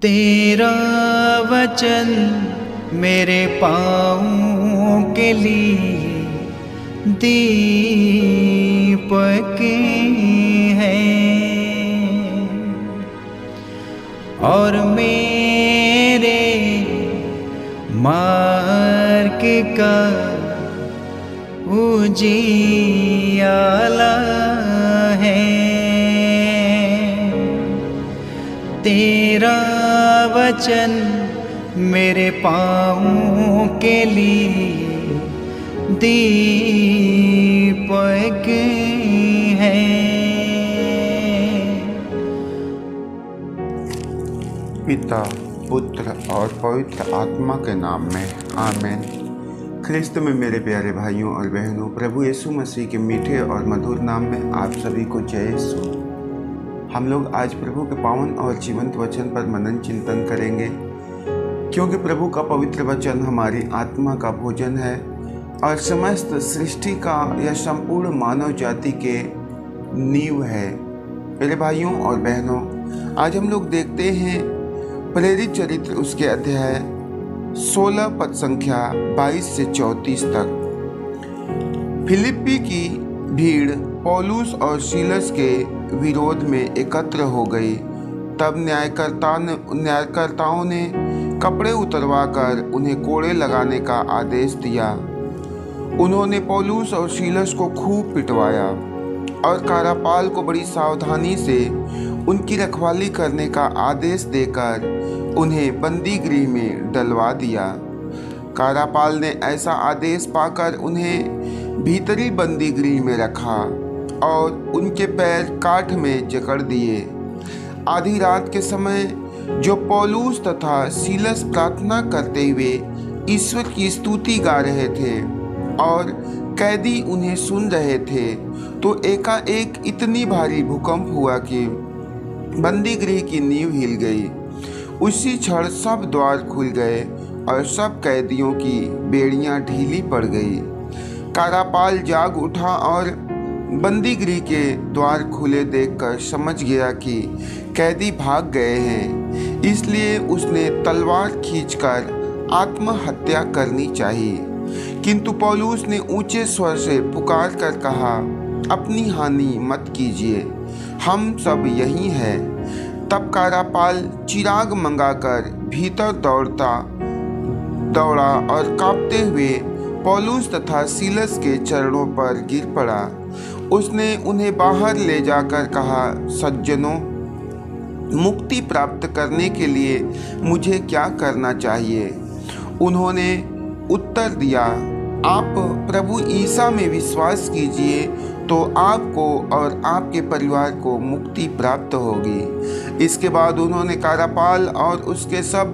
तेरा वचन मेरे पाँवों के लिए दीपक है और मेरे मार्ग का उजियाला है। तेरा वचन मेरे पाँवों के लिए दीपक है। पिता, पुत्र और पवित्र आत्मा के नाम में आमीन। ख्रिस्त में मेरे प्यारे भाइयों और बहनों, प्रभु यीशु मसीह के मीठे और मधुर नाम में आप सभी को जय यीशु। हम लोग आज प्रभु के पावन और जीवंत वचन पर मनन चिंतन करेंगे, क्योंकि प्रभु का पवित्र वचन हमारी आत्मा का भोजन है और समस्त सृष्टि का या संपूर्ण मानव जाति के नींव है। मेरे भाइयों और बहनों, आज हम लोग देखते हैं प्रेरित चरित्र उसके अध्याय 16 पद संख्या 22 से 34 तक। फिलिप्पी की भीड़ पौलुस और सीलस के विरोध में एकत्र हो गई। तब न्यायकर्ताओं ने कपड़े उतरवाकर उन्हें कोड़े लगाने का आदेश दिया। उन्होंने पौलुस और सीलस को खूब पिटवाया और कारापाल को बड़ी सावधानी से उनकी रखवाली करने का आदेश देकर उन्हें बंदी गृह में डलवा दिया। कारापाल ने ऐसा आदेश पाकर उन्हें भीतरी बंदी गृह में रखा और उनके पैर काठ में जकड़ दिए। आधी रात के समय जो पौलुस तथा सीलस प्रार्थना करते हुए ईश्वर की स्तुति गा रहे थे और कैदी उन्हें सुन रहे थे, तो एकाएक इतनी भारी भूकंप हुआ कि बंदी गृह की नींव हिल गई। उसी क्षण सब द्वार खुल गए और सब कैदियों की बेड़ियां ढीली पड़ गई। कारापाल जाग उठा और बंदी गृह के द्वार खुले देखकर समझ गया कि कैदी भाग गए हैं, इसलिए उसने तलवार खींचकर आत्महत्या करनी चाहिए। किंतु पौलुस ने ऊंचे स्वर से पुकार कर कहा, अपनी हानि मत कीजिए, हम सब यहीं हैं। तब कारापाल चिराग मंगाकर भीतर दौड़ा और कांपते हुए पौलुस तथा सीलस के चरणों पर गिर पड़ा। उसने उन्हें बाहर ले जाकर कहा, सज्जनों, मुक्ति प्राप्त करने के लिए मुझे क्या करना चाहिए? उन्होंने उत्तर दिया, आप प्रभु ईसा में विश्वास कीजिए तो आपको और आपके परिवार को मुक्ति प्राप्त होगी। इसके बाद उन्होंने कारापाल और उसके सब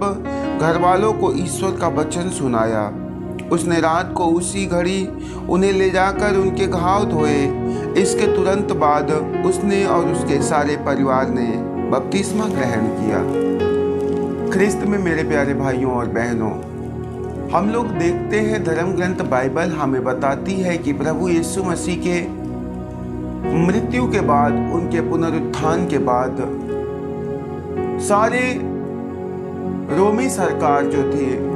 घरवालों को ईश्वर का वचन सुनाया। उसने रात को उसी घड़ी उन्हें ले जाकर उनके घाव धोए। इसके तुरंत बाद उसने और उसके सारे परिवार ने बपतिस्मा ग्रहण किया। ख्रिस्त में मेरे प्यारे भाइयों और बहनों, हम लोग देखते हैं धर्म ग्रंथ बाइबल हमें बताती है कि प्रभु यीशु मसीह के मृत्यु के बाद, उनके पुनरुत्थान के बाद सारे रोमी सरकार जो थी,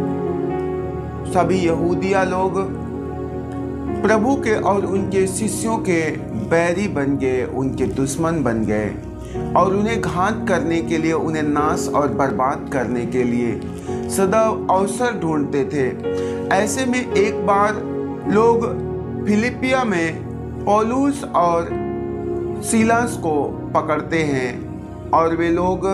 सभी यहूदिया लोग प्रभु के और उनके शिष्यों के बैरी बन गए, उनके दुश्मन बन गए और उन्हें घात करने के लिए, उन्हें नाश और बर्बाद करने के लिए सदा अवसर ढूंढते थे। ऐसे में एक बार लोग फिलिपिया में पौलुस और सीलास को पकड़ते हैं और वे लोग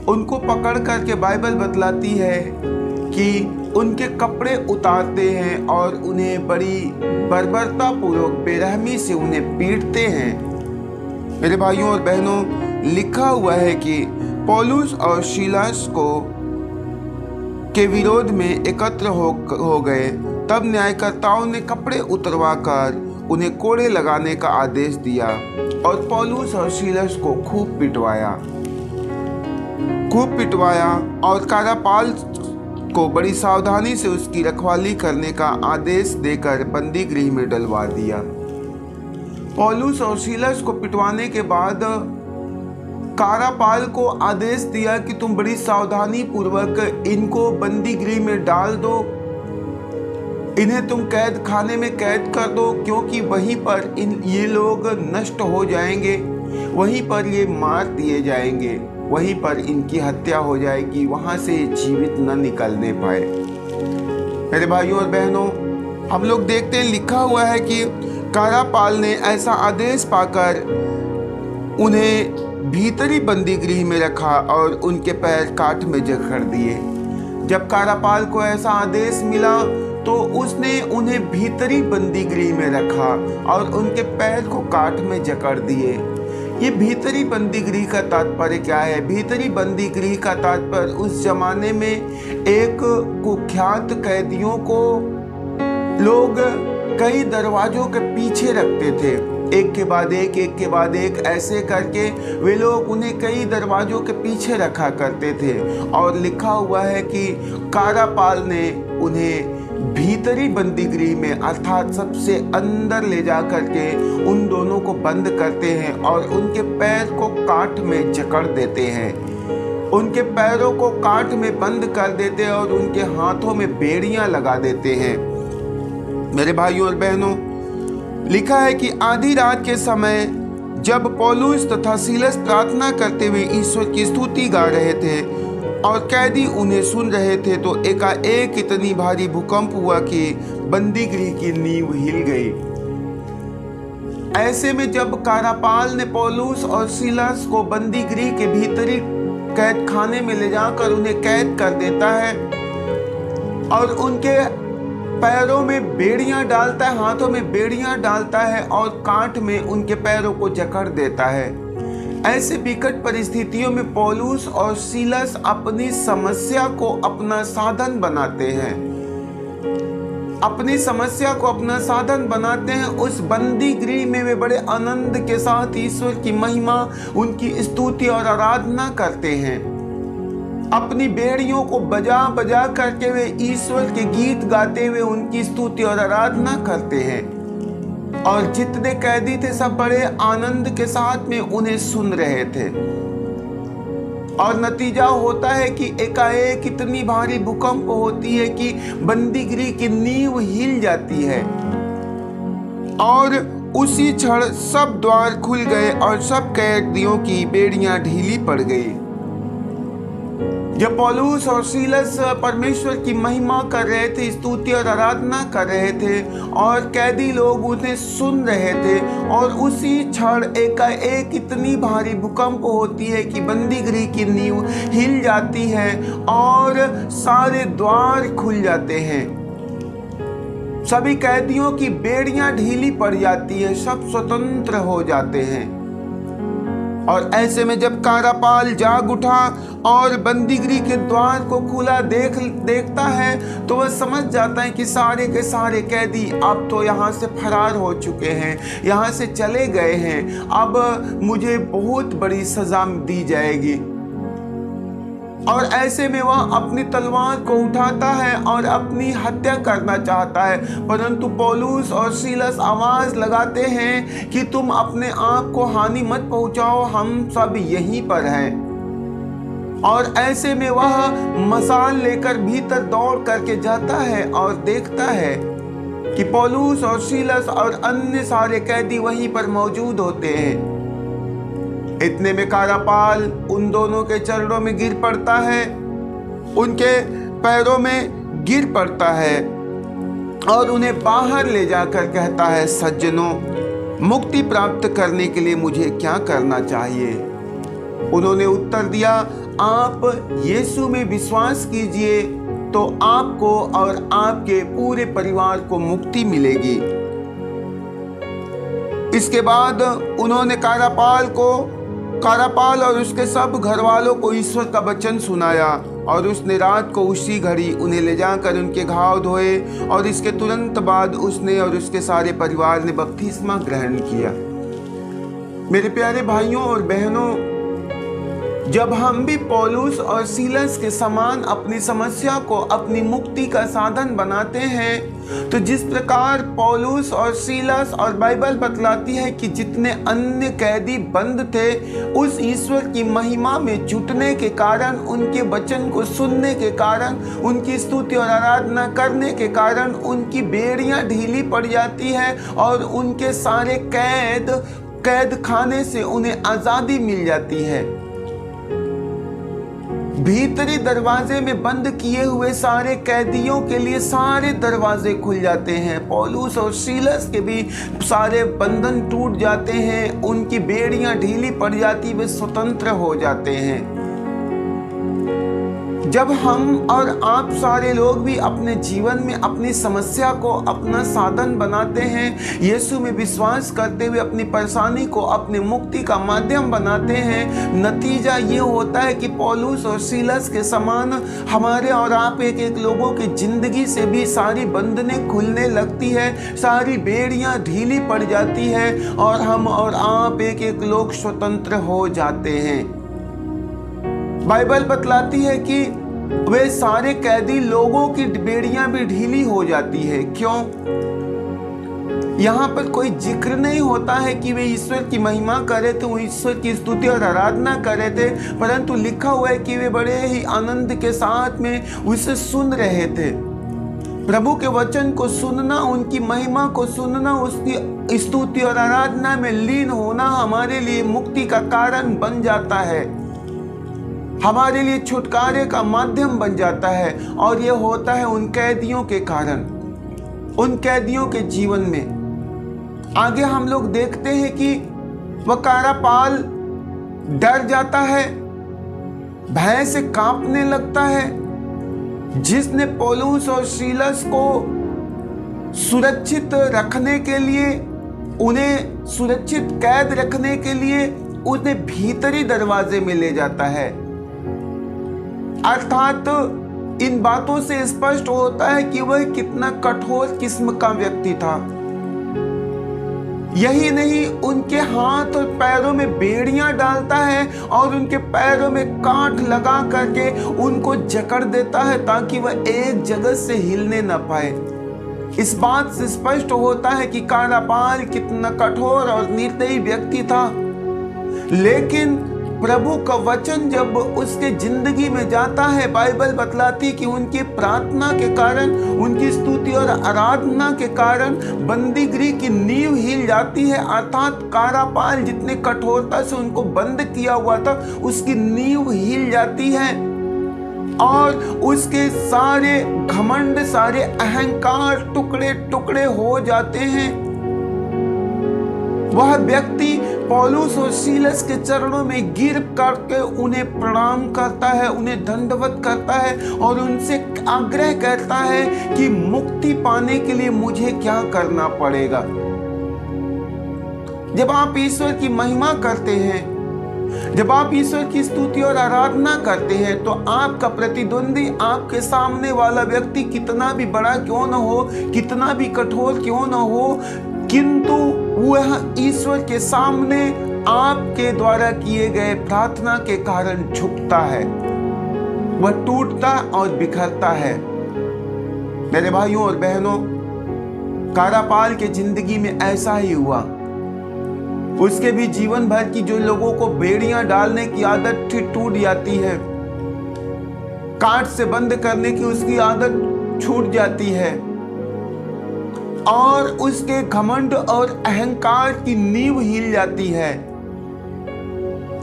उनको पकड़ करके बाइबल बतलाती है कि उनके कपड़े उतारते हैं और उन्हें बड़ी बर्बरतापूर्वक बेरहमी से उन्हें पीटते हैं। मेरे भाइयों और बहनों, लिखा हुआ है कि पौलुस और सीलास के विरोध में एकत्र हो गए। तब न्यायकर्ताओं ने कपड़े उतरवाकर उन्हें कोड़े लगाने का आदेश दिया और पौलुस और सीलस को खूब पिटवाया और कारापाल को बड़ी सावधानी से उसकी रखवाली करने का आदेश देकर बंदी गृह में डलवा दिया। पौलुस और सीलस को पिटवाने के बाद कारापाल को आदेश दिया कि तुम बड़ी सावधानी पूर्वक इनको बंदी गृह में डाल दो, इन्हें तुम कैद खाने में कैद कर दो, क्योंकि वहीं पर ये लोग नष्ट हो जाएंगे, वहीं पर ये मार दिए जाएंगे, वहीं पर इनकी हत्या हो जाएगी, वहां से जीवित न निकलने पाए। मेरे भाइयों और बहनों, हम लोग देखते हैं लिखा हुआ है कि कारापाल ने ऐसा आदेश पाकर उन्हें भीतरी बंदी गृह में रखा और उनके पैर काठ में जकड़ दिए। जब कारापाल को ऐसा आदेश मिला तो उसने उन्हें भीतरी बंदी गृह में रखा और उनके पैर को काठ में जकड़ दिए। ये भीतरी बंदी गृह का तात्पर्य क्या है? भीतरी बंदी गृह का तात्पर्य उस जमाने में एक कुख्यात कैदियों को लोग कई दरवाजों के पीछे रखते थे, एक के बाद एक ऐसे करके वे लोग उन्हें कई दरवाजों के पीछे रखा करते थे। और लिखा हुआ है कि कारापाल ने उन्हें भीतरी बंदी गृह में अर्थात सबसे अंदर ले जा करके उन दोनों को बंद करते हैं और उनके पैर को काठ में जकड़ देते हैं, उनके पैरों को काठ में बंद कर देते हैं और उनके हाथों में बेड़ियां लगा देते हैं। मेरे भाइयों और बहनों, लिखा है कि आधी रात के समय जब पौलुस तथा सीलस प्रार्थना करते हुए ईश्वर की स्तुति गा रहे थे और कैदी उन्हें सुन रहे थे, तो एकाएक इतनी भारी भूकंप हुआ कि बंदी गृह की नींव हिल गई। ऐसे में जब कारापाल ने पौलुस और सीलस को बंदी गृह के भीतरी कैद खाने में ले जाकर उन्हें कैद कर देता है और उनके पैरों में बेड़ियां डालता है, हाथों में बेड़ियां डालता है और काठ में उनके पैरों को जकड़ देता है। ऐसे विकट परिस्थितियों में पौलुस और सीलस अपनी समस्या को अपना साधन बनाते हैं, अपनी समस्या को अपना साधन बनाते हैं। उस बंदी गृह में वे बड़े आनंद के साथ ईश्वर की महिमा, उनकी स्तुति और आराधना करते हैं। अपनी बेड़ियों को बजा बजा करके वे ईश्वर के गीत गाते हुए उनकी स्तुति और आराधना करते हैं। और जितने कैदी थे सब बड़े आनंद के साथ में उन्हें सुन रहे थे। और नतीजा होता है कि एकाएक इतनी भारी भूकंप होती है कि बंदी गृह की नींव हिल जाती है और उसी क्षण सब द्वार खुल गए और सब कैदियों की बेड़ियां ढीली पड़ गई। जब पौलुस और सीलस परमेश्वर की महिमा कर रहे थे, स्तुति और आराधना कर रहे थे और कैदी लोग उन्हें सुन रहे थे, और उसी क्षण एकाएक इतनी भारी भूकंप होती है कि बंदी गृह की नींव हिल जाती है और सारे द्वार खुल जाते हैं। सभी कैदियों की बेड़ियां ढीली पड़ जाती है, सब स्वतंत्र हो जाते हैं। और ऐसे में जब कारापाल जाग उठा और बंदी गृह के द्वार को खुला देखता है तो वह समझ जाता है कि सारे के सारे कैदी अब तो यहाँ से फरार हो चुके हैं, यहाँ से चले गए हैं, अब मुझे बहुत बड़ी सजा दी जाएगी। और ऐसे में वह अपनी तलवार को उठाता है और अपनी हत्या करना चाहता है, परंतु पौलुस और सीलस आवाज लगाते हैं कि तुम अपने आप को हानि मत पहुंचाओ, हम सब यहीं पर हैं। और ऐसे में वह मशाल लेकर भीतर दौड़ करके जाता है और देखता है कि पौलुस और सीलस और अन्य सारे कैदी वहीं पर मौजूद होते हैं। इतने में कारापाल उन दोनों के चरणों में गिर पड़ता है, उनके पैरों में गिर पड़ता है और उन्हें बाहर ले जाकर कहता है, सज्जनों, मुक्ति प्राप्त करने के लिए मुझे क्या करना चाहिए? उन्होंने उत्तर दिया, आप यीशु में विश्वास कीजिए तो आपको और आपके पूरे परिवार को मुक्ति मिलेगी। इसके बाद उन्होंने कारापाल और उसके सब घर वालों को ईश्वर का वचन सुनाया और उसने रात को उसी घड़ी उन्हें ले जाकर उनके घाव धोए और इसके तुरंत बाद उसने और उसके सारे परिवार ने बपतिस्मा ग्रहण किया। मेरे प्यारे भाइयों और बहनों, जब हम भी पौलुस और सीलस के समान अपनी समस्या को अपनी मुक्ति का साधन बनाते हैं, तो जिस प्रकार पौलुस और सीलस और बाइबल बतलाती है कि जितने अन्य कैदी बंद थे, उस ईश्वर की महिमा में जुटने के कारण, उनके वचन को सुनने के कारण, उनकी स्तुति और आराधना करने के कारण उनकी बेड़ियां ढीली पड़ जाती है और उनके सारे कैद खाने से उन्हें आज़ादी मिल जाती है। भीतरी दरवाजे में बंद किए हुए सारे कैदियों के लिए सारे दरवाजे खुल जाते हैं। पौलुस और सीलस के भी सारे बंधन टूट जाते हैं, उनकी बेड़ियां ढीली पड़ जाती, वे स्वतंत्र हो जाते हैं। जब हम और आप सारे लोग भी अपने जीवन में अपनी समस्या को अपना साधन बनाते हैं, यीशु में विश्वास करते हुए अपनी परेशानी को अपनी मुक्ति का माध्यम बनाते हैं, नतीजा ये होता है कि पौलुस और सीलस के समान हमारे और आप एक एक लोगों की जिंदगी से भी सारी बंधनें खुलने लगती है, सारी बेड़ियां ढीली पड़ जाती है और हम और आप एक एक लोग स्वतंत्र हो जाते हैं। बाइबल बतलाती है कि वे सारे कैदी लोगों की बेड़ियां भी ढीली हो जाती है। क्यों? यहाँ पर कोई जिक्र नहीं होता है कि वे ईश्वर की महिमा करे थे, वो ईश्वर की स्तुति और आराधना करे थे, परंतु लिखा हुआ है कि वे बड़े ही आनंद के साथ में उसे सुन रहे थे। प्रभु के वचन को सुनना, उनकी महिमा को सुनना, उसकी स्तुति और आराधना में लीन होना हमारे लिए मुक्ति का कारण बन जाता है, हमारे लिए छुटकारे का माध्यम बन जाता है। और यह होता है उन कैदियों के कारण, उन कैदियों के जीवन में। आगे हम लोग देखते हैं कि वह कारापाल डर जाता है, भय से कांपने लगता है। जिसने पौलुस और सीलस को सुरक्षित रखने के लिए, उन्हें सुरक्षित कैद रखने के लिए उन्हें भीतरी दरवाजे में ले जाता है। अर्थात इन बातों से स्पष्ट होता है कि वह कितना कठोर किस्म का व्यक्ति था। यही नहीं, उनके हाथ और पैरों में बेड़ियां डालता है और उनके पैरों में कांट लगा करके उनको जकड़ देता है ताकि वह एक जगह से हिलने न पाए। इस बात से स्पष्ट होता है कि कारापाल कितना कठोर और निर्दयी व्यक्ति था। लेकिन प्रभु का वचन जब उसके जिंदगी में जाता है, बाइबल बतलाती कि उनकी प्रार्थना के कारण, उनकी स्तुति और आराधना के कारण बंदीगृह की नींव हिल जाती है। अर्थात कारापाल जितने कठोरता से उनको बंद किया हुआ था, उसकी नींव हिल जाती है और उसके सारे घमंड, सारे अहंकार टुकड़े टुकड़े हो जाते हैं। वह व्यक्ति पौलुस और सीलस के चरणों में गिर करके उन्हें प्रणाम करता है, उन्हें दंडवत करता है और उनसे आग्रह करता है कि मुक्ति पाने के लिए मुझे क्या करना पड़ेगा। जब आप ईश्वर की महिमा करते हैं, जब आप ईश्वर की स्तुति और आराधना करते हैं, तो आपका प्रतिद्वंदी, आपके सामने वाला व्यक्ति कितना भी बड़ा क्यों न हो, कितना भी कठोर क्यों न हो, किंतु वह ईश्वर के सामने आपके द्वारा किए गए प्रार्थना के कारण झुकता है, वह टूटता और बिखरता है। मेरे भाइयों और बहनों, कारापाल के जिंदगी में ऐसा ही हुआ। उसके भी जीवन भर की जो लोगों को बेड़ियां डालने की आदत थी, टूट जाती है। काट से बंद करने की उसकी आदत छूट जाती है और उसके घमंड और अहंकार की नींव हिल जाती है।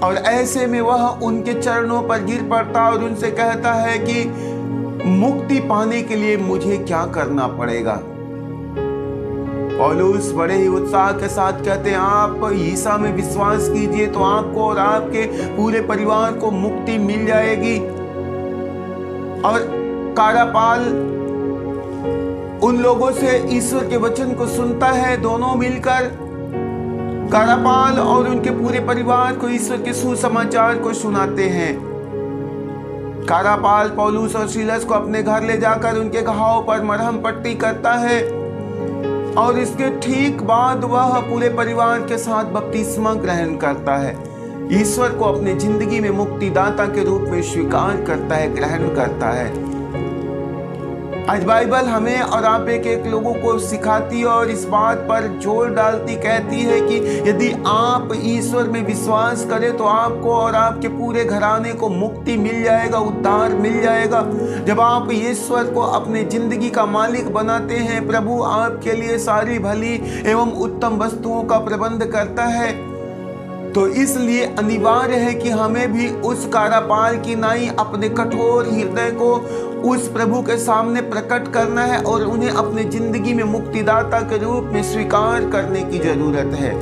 और ऐसे में वह उनके चरणों पर गिर पड़ता और उनसे कहता है कि मुक्ति पाने के लिए मुझे क्या करना पड़ेगा। पौलुस बड़े ही उत्साह के साथ कहते हैं, आप ईसा में विश्वास कीजिए तो आपको और आपके पूरे परिवार को मुक्ति मिल जाएगी। और कारापाल उन लोगों से ईश्वर के वचन को सुनता है। दोनों मिलकर, कारापाल और उनके पूरे परिवार को ईश्वर के सुसमाचार को सुनाते हैं। कारापाल पौलुस और सीलस को अपने घर ले जाकर उनके घाव पर मरहम पट्टी करता है और इसके ठीक बाद वह पूरे परिवार के साथ बपतिस्मा ग्रहण करता है। ईश्वर को अपने जिंदगी में मुक्तिदाता के रूप में स्वीकार करता है, ग्रहण करता है। आज बाइबल हमें और आप एक लोगों को सिखाती है और इस बात पर जोर डालती, कहती है कि यदि आप ईश्वर में विश्वास करें तो आपको और आपके पूरे घराने को मुक्ति मिल जाएगा, उद्धार मिल जाएगा। जब आप ईश्वर को अपने जिंदगी का मालिक बनाते हैं, प्रभु आपके लिए सारी भली एवं उत्तम वस्तुओं का प्रबंध करता है। तो इसलिए अनिवार्य है कि हमें भी उस कारापार की नाई अपने कठोर हृदय को उस प्रभु के सामने प्रकट करना है और उन्हें अपने जिंदगी में मुक्तिदाता के रूप में स्वीकार करने की जरूरत है।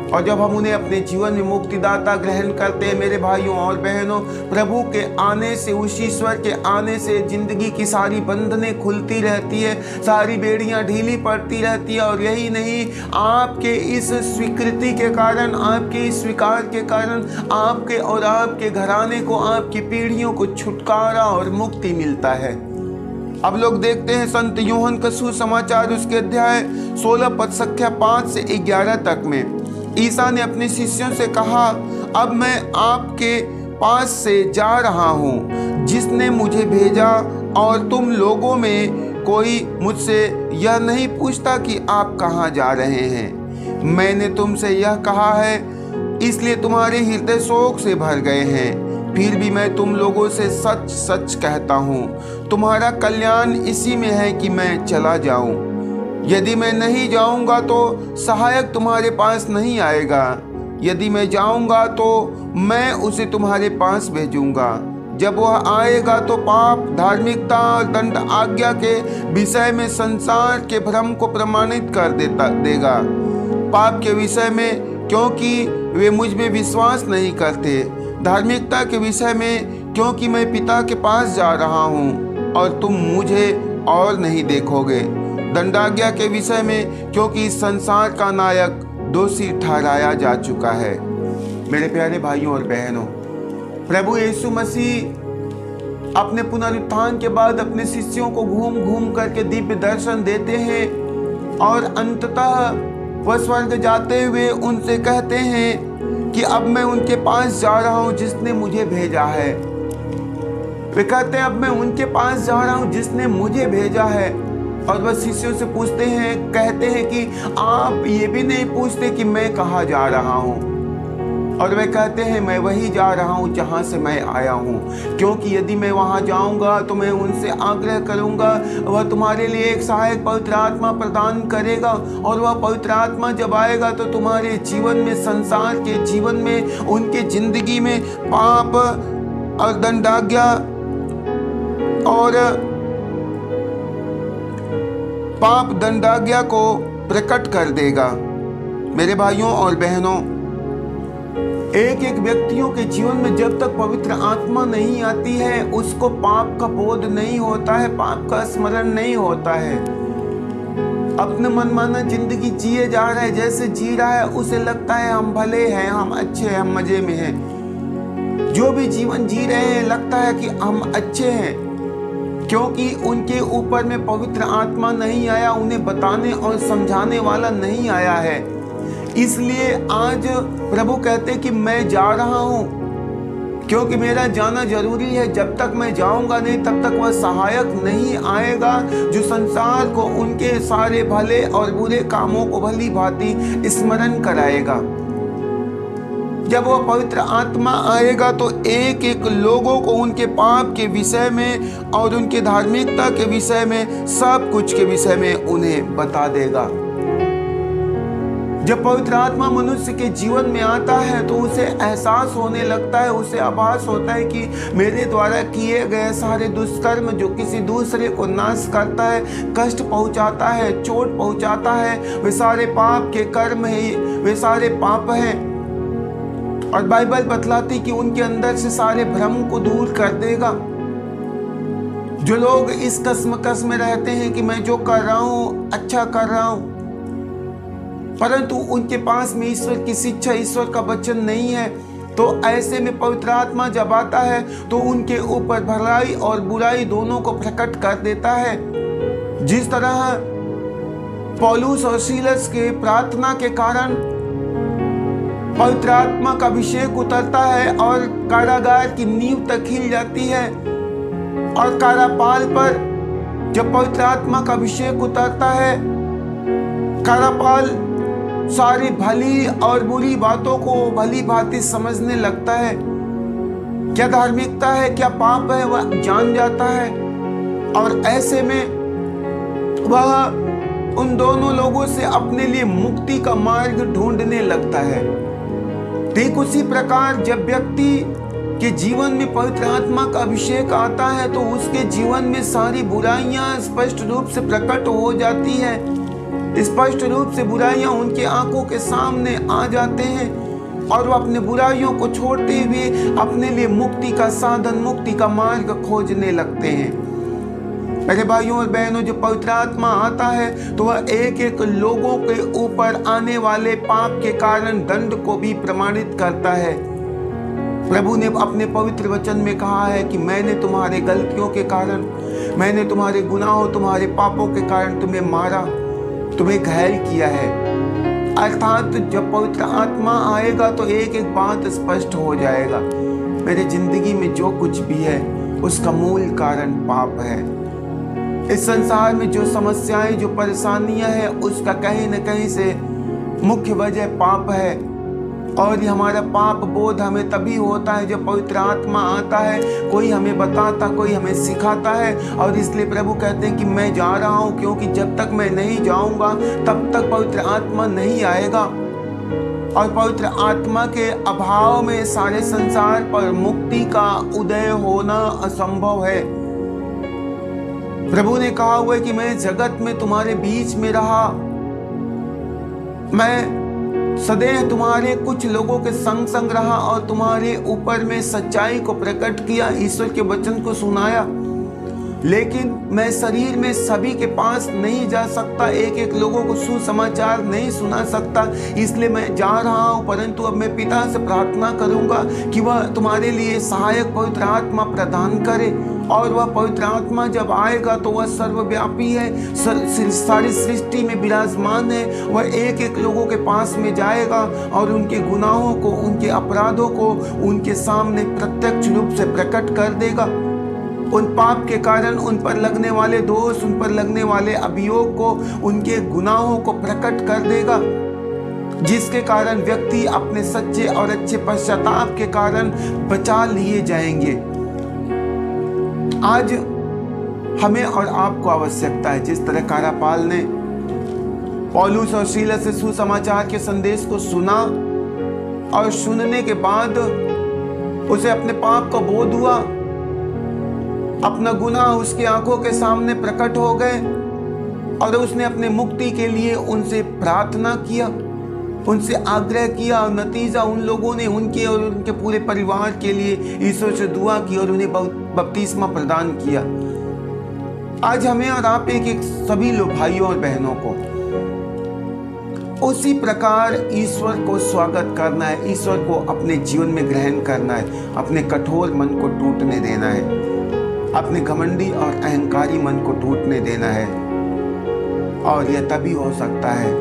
और जब हम उन्हें अपने जीवन में मुक्तिदाता ग्रहण करते हैं मेरे भाइयों और बहनों, प्रभु के आने से, उस ईश्वर के आने से जिंदगी की सारी बंधनें खुलती रहती है, सारी बेड़ियां ढीली पड़ती रहती है। और यही नहीं, आपके इस स्वीकृति के कारण, आपके इस स्वीकार के कारण आपके और आपके घराने को, आपकी पीढ़ियों को छुटकारा और मुक्ति मिलता है। अब लोग देखते हैं संत यूहन्ना का सुसमाचार उसके अध्याय 16 पद संख्या 5 से 11 तक में ईसा ने अपने शिष्यों से कहा, अब मैं आपके पास से जा रहा हूँ जिसने मुझे भेजा, और तुम लोगों में कोई मुझसे यह नहीं पूछता कि आप कहाँ जा रहे हैं। मैंने तुमसे यह कहा है इसलिए तुम्हारे हृदय शोक से भर गए हैं। फिर भी मैं तुम लोगों से सच सच कहता हूँ, तुम्हारा कल्याण इसी में है कि मैं चला जाऊँ। यदि मैं नहीं जाऊंगा तो सहायक तुम्हारे पास नहीं आएगा, यदि मैं जाऊंगा तो मैं उसे तुम्हारे पास भेजूंगा। जब वह आएगा तो पाप, धार्मिकता और दंड आज्ञा के विषय में संसार के भ्रम को प्रमाणित कर देगा। पाप के विषय में क्योंकि वे मुझ में विश्वास नहीं करते, धार्मिकता के विषय में क्योंकि मैं पिता के पास जा रहा हूँ और तुम मुझे और नहीं देखोगे, दंडाज्ञा के विषय में क्योंकि इस संसार का नायक दोषी ठहराया जा चुका है। मेरे प्यारे भाइयों और बहनों, प्रभु यीशु मसीह अपने पुनरुत्थान के बाद अपने शिष्यों को घूम घूम करके दिव्य दर्शन देते हैं और अंततः वह स्वर्ग जाते हुए उनसे कहते हैं कि अब मैं उनके पास जा रहा हूँ जिसने मुझे भेजा है। वे कहते हैं अब मैं उनके पास जा रहा हूँ जिसने मुझे भेजा है। और वह शिष्यों से पूछते हैं, कहते हैं कि आप ये भी नहीं पूछते कि मैं कहाँ जा रहा हूँ। और वे कहते हैं मैं वही जा रहा हूँ जहाँ से मैं आया हूँ, क्योंकि यदि मैं वहाँ जाऊँगा तो मैं उनसे आग्रह करूँगा, वह तुम्हारे लिए एक सहायक पवित्र आत्मा प्रदान करेगा। और वह पवित्र आत्मा जब आएगा तो तुम्हारे जीवन में, संसार के जीवन में, उनके जिंदगी में पाप और दंडाज्ञा और पाप दंडाज्ञा को प्रकट कर देगा। मेरे भाइयों और बहनों, एक एक व्यक्तियों के जीवन में जब तक पवित्र आत्मा नहीं आती है उसको पाप का बोध नहीं होता है, पाप का स्मरण नहीं होता है। अपने मनमाना जिंदगी जिए जा रहा है, जैसे जी रहा है उसे लगता है हम भले हैं, हम अच्छे हैं, हम मजे में हैं। जो भी जीवन जी रहे हैं लगता है कि हम अच्छे हैं, क्योंकि उनके ऊपर में पवित्र आत्मा नहीं आया, उन्हें बताने और समझाने वाला नहीं आया है। इसलिए आज प्रभु कहते कि मैं जा रहा हूँ, क्योंकि मेरा जाना जरूरी है। जब तक मैं जाऊंगा नहीं तब तक वह सहायक नहीं आएगा जो संसार को उनके सारे भले और बुरे कामों को भली भांति स्मरण कराएगा। जब वह पवित्र आत्मा आएगा तो एक एक लोगों को उनके पाप के विषय में और उनके धार्मिकता के विषय में, सब कुछ के विषय में उन्हें बता देगा। जब पवित्र आत्मा मनुष्य के जीवन में आता है तो उसे एहसास होने लगता है, उसे आभास होता है कि मेरे द्वारा किए गए सारे दुष्कर्म जो किसी दूसरे को नाश करता है, कष्ट पहुंचाता है, चोट पहुंचाता है, वे सारे पाप के कर्म है, वे सारे पाप हैं। और बाइबल बतलाती कि उनके अंदर से सारे भ्रम को दूर कर देगा। जो लोग इस कश्मकश में रहते हैं कि मैं जो कर रहा हूँ अच्छा कर रहा हूँ, परंतु उनके पास में ईश्वर की शिक्षा, ईश्वर का वचन नहीं है, तो ऐसे में पवित्र आत्मा जब आता है तो उनके ऊपर भलाई और बुराई दोनों को प्रकट कर देता है। जिस तरह पौलुस और सीलस के प्रार्थना के कारण पवित्र आत्मा का अभिषेक उतरता है और कारागार की नींव तक हिल जाती है। और कारापाल पर जब पवित्र आत्मा का अभिषेक उतरता है, कारापाल सारी भली और बुरी बातों को भली भांति समझने लगता है। क्या धार्मिकता है, क्या पाप है, वह जान जाता है। और ऐसे में वह उन दोनों लोगों से अपने लिए मुक्ति का मार्ग ढूंढने लगता है। ठीक उसी प्रकार जब व्यक्ति के जीवन में पवित्र आत्मा का अभिषेक आता है तो उसके जीवन में सारी बुराइयां स्पष्ट रूप से प्रकट हो जाती है। स्पष्ट रूप से बुराइयां उनके आंखों के सामने आ जाते हैं और वो अपने बुराइयों को छोड़ते हुए अपने लिए मुक्ति का साधन, मुक्ति का मार्ग खोजने लगते हैं। मेरे भाइयों और बहनों, जो पवित्र आत्मा आता है तो वह एक एक लोगों के ऊपर आने वाले पाप के कारण दंड को भी प्रमाणित करता है। प्रभु ने अपने पवित्र वचन में कहा है कि मैंने तुम्हारे गलतियों के कारण, मैंने तुम्हारे गुनाहों, तुम्हारे पापों के कारण तुम्हें मारा, तुम्हें घायल किया है। अर्थात जब पवित्र आत्मा आएगा तो एक एक बात स्पष्ट हो जाएगा। मेरे जिंदगी में जो कुछ भी है उसका मूल कारण पाप है। इस संसार में जो समस्याएं, जो परेशानियां हैं, उसका कहीं न कहीं से मुख्य वजह पाप है। और ये हमारा पाप बोध हमें तभी होता है जब पवित्र आत्मा आता है, कोई हमें बताता, कोई हमें सिखाता है। और इसलिए प्रभु कहते हैं कि मैं जा रहा हूँ, क्योंकि जब तक मैं नहीं जाऊंगा तब तक पवित्र आत्मा नहीं आएगा। और पवित्र आत्मा के अभाव में सारे संसार पर मुक्ति का उदय होना असंभव है। प्रभु ने कहा हुआ है कि मैं जगत में तुम्हारे बीच में रहा, मैं सदैव तुम्हारे कुछ लोगों के संग संग रहा और तुम्हारे ऊपर में सच्चाई को प्रकट किया, ईश्वर के वचन को सुनाया। लेकिन मैं शरीर में सभी के पास नहीं जा सकता, एक एक लोगों को सुसमाचार नहीं सुना सकता, इसलिए मैं जा रहा हूँ। परंतु अब मैं पिता से प्रार्थना करूँगा कि वह तुम्हारे लिए सहायक पवित्र आत्मा प्रदान करे। और वह पवित्र आत्मा जब आएगा तो वह सर्वव्यापी है, सारी सृष्टि में विराजमान है। वह एक एक लोगों के पास में जाएगा और उनके गुनाहों को, उनके अपराधों को उनके सामने प्रत्यक्ष रूप से प्रकट कर देगा। उन पाप के कारण उन पर लगने वाले दोष, उन पर लगने वाले अभियोग को, उनके गुनाहों को प्रकट कर देगा, जिसके कारण व्यक्ति अपने सच्चे और अच्छे पश्चाताप के कारण बचा लिए जाएंगे। आज हमें और आपको आवश्यकता है, जिस तरह कारापाल ने पौलुस और सीलस से सुसमाचार के संदेश को सुना और सुनने के बाद उसे अपने पाप का बोध हुआ, अपना गुनाह उसकी आंखों के सामने प्रकट हो गए और उसने अपने मुक्ति के लिए उनसे प्रार्थना किया, उनसे आग्रह किया। और नतीजा उन लोगों ने उनके और उनके पूरे परिवार के लिए ईश्वर से दुआ की और उन्हें बपतिस्मा प्रदान किया। आज हमें और आप एक एक सभी लोग भाइयों और बहनों को उसी प्रकार ईश्वर को स्वागत करना है, ईश्वर को अपने जीवन में ग्रहण करना है, अपने कठोर मन को टूटने देना है, अपने घमंडी और अहंकारी मन को टूटने देना है। और यह तभी हो सकता है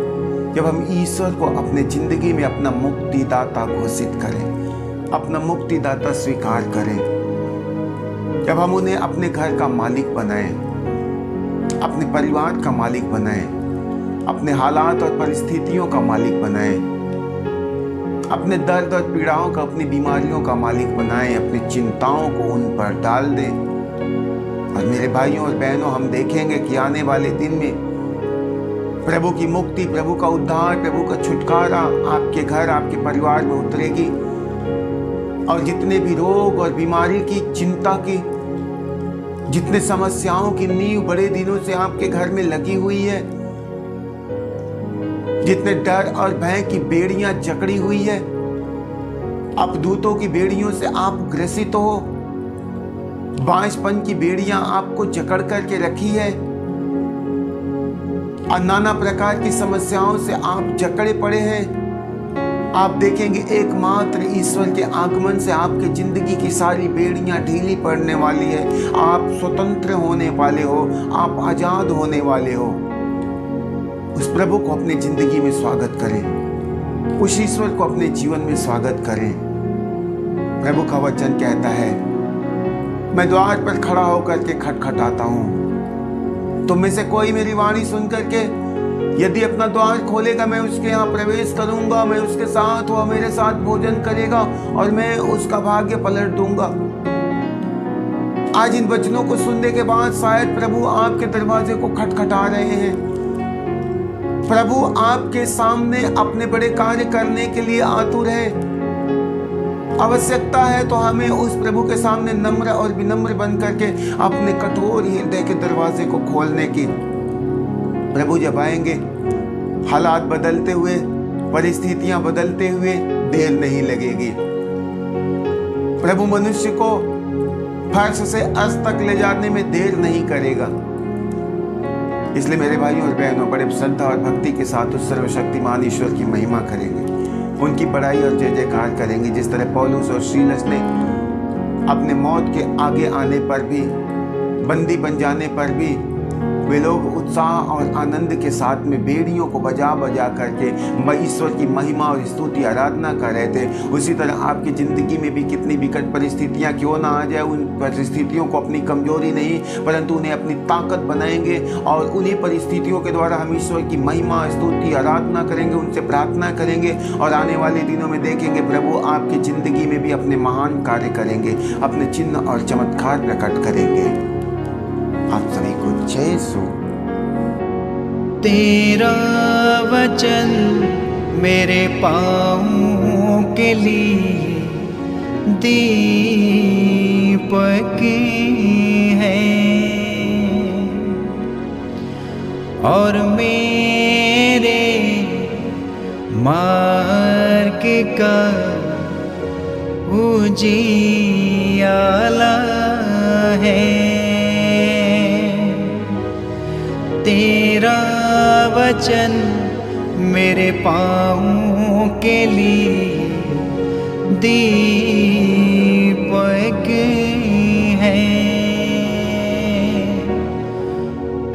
जब हम ईश्वर को अपने जिंदगी में अपना मुक्तिदाता घोषित करें, अपना मुक्तिदाता स्वीकार करें, जब हम उन्हें अपने घर का मालिक बनाएं, अपने परिवार का मालिक बनाएं, अपने हालात और परिस्थितियों का मालिक बनाएं, अपने दर्द और पीड़ाओं का, अपनी बीमारियों का मालिक बनाएं, अपनी चिंताओं को उन पर डाल दें। और मेरे भाइयों और बहनों, हम देखेंगे कि आने वाले दिन में प्रभु की मुक्ति, प्रभु का उद्धार, प्रभु का छुटकारा आपके घर, आपके परिवार में उतरेगी। और जितने भी रोग और बीमारी की, चिंता की, जितने समस्याओं की नींव बड़े दिनों से आपके घर में लगी हुई है, जितने डर और भय की बेड़ियां जकड़ी हुई है, अपदूतों की बेड़ियों से आप ग्रसित हो, बांझपन की बेड़ियां आपको जकड़ करके रखी है और नाना प्रकार की समस्याओं से आप जकड़े पड़े हैं। आप देखेंगे एकमात्र ईश्वर के आगमन से आपकी जिंदगी की सारी बेड़ियां ढीली पड़ने वाली है। आप स्वतंत्र होने वाले हो, आप आजाद होने वाले हो। उस प्रभु को अपनी जिंदगी में स्वागत करें, उस ईश्वर को अपने जीवन में स्वागत करें। प्रभु का वचन कहता है, मैं द्वार पर खड़ा होकर के खटखटाता हूँ, तुम में से कोई मेरी वाणी सुन करके यदि अपना द्वार खोलेगा, मैं उसके यहाँ प्रवेश करूंगा, मैं उसके साथ, वह मेरे साथ भोजन करेगा और मैं उसका भाग्य पलट दूंगा। आज इन वचनों को सुनने के बाद शायद प्रभु आपके दरवाजे को खटखटा रहे हैं। प्रभु आपके सामने अपने बड़े कार्य करने के लिए आतुर है। आवश्यकता है तो हमें उस प्रभु के सामने नम्र और विनम्र बन करके अपने कठोर हृदय के दरवाजे को खोलने की। प्रभु जब आएंगे, हालात बदलते हुए, परिस्थितियां बदलते हुए देर नहीं लगेगी। प्रभु मनुष्य को फर्श से अर्श तक ले जाने में देर नहीं करेगा। इसलिए मेरे भाइयों और बहनों, बड़े श्रद्धा और भक्ति के साथ उस सर्वशक्तिमान ईश्वर की महिमा करेंगे, उनकी बड़ाई और जय जयकार करेंगे। जिस तरह पौलुस और सीलस ने अपने मौत के आगे आने पर भी, बंदी बन जाने पर भी वे लोग उत्साह और आनंद के साथ में बेड़ियों को बजा बजा करके ईश्वर की महिमा और स्तुति आराधना कर रहे थे, उसी तरह आपकी ज़िंदगी में भी कितनी विकट परिस्थितियां क्यों ना आ जाए, उन परिस्थितियों को अपनी कमजोरी नहीं परंतु उन्हें अपनी ताकत बनाएंगे और उन्हीं परिस्थितियों के द्वारा हम ईश्वर की महिमा, स्तुति, आराधना करेंगे, उनसे प्रार्थना करेंगे और आने वाले दिनों में देखेंगे प्रभु आपकी ज़िंदगी में भी अपने महान कार्य करेंगे, अपने चिन्ह और चमत्कार प्रकट करेंगे। आप सभी को जय सो। तेरा वचन मेरे पाँवों के लिए दीपक है और मेरे मार्ग का उजियाला है। तेरा वचन मेरे पाँवों के लिए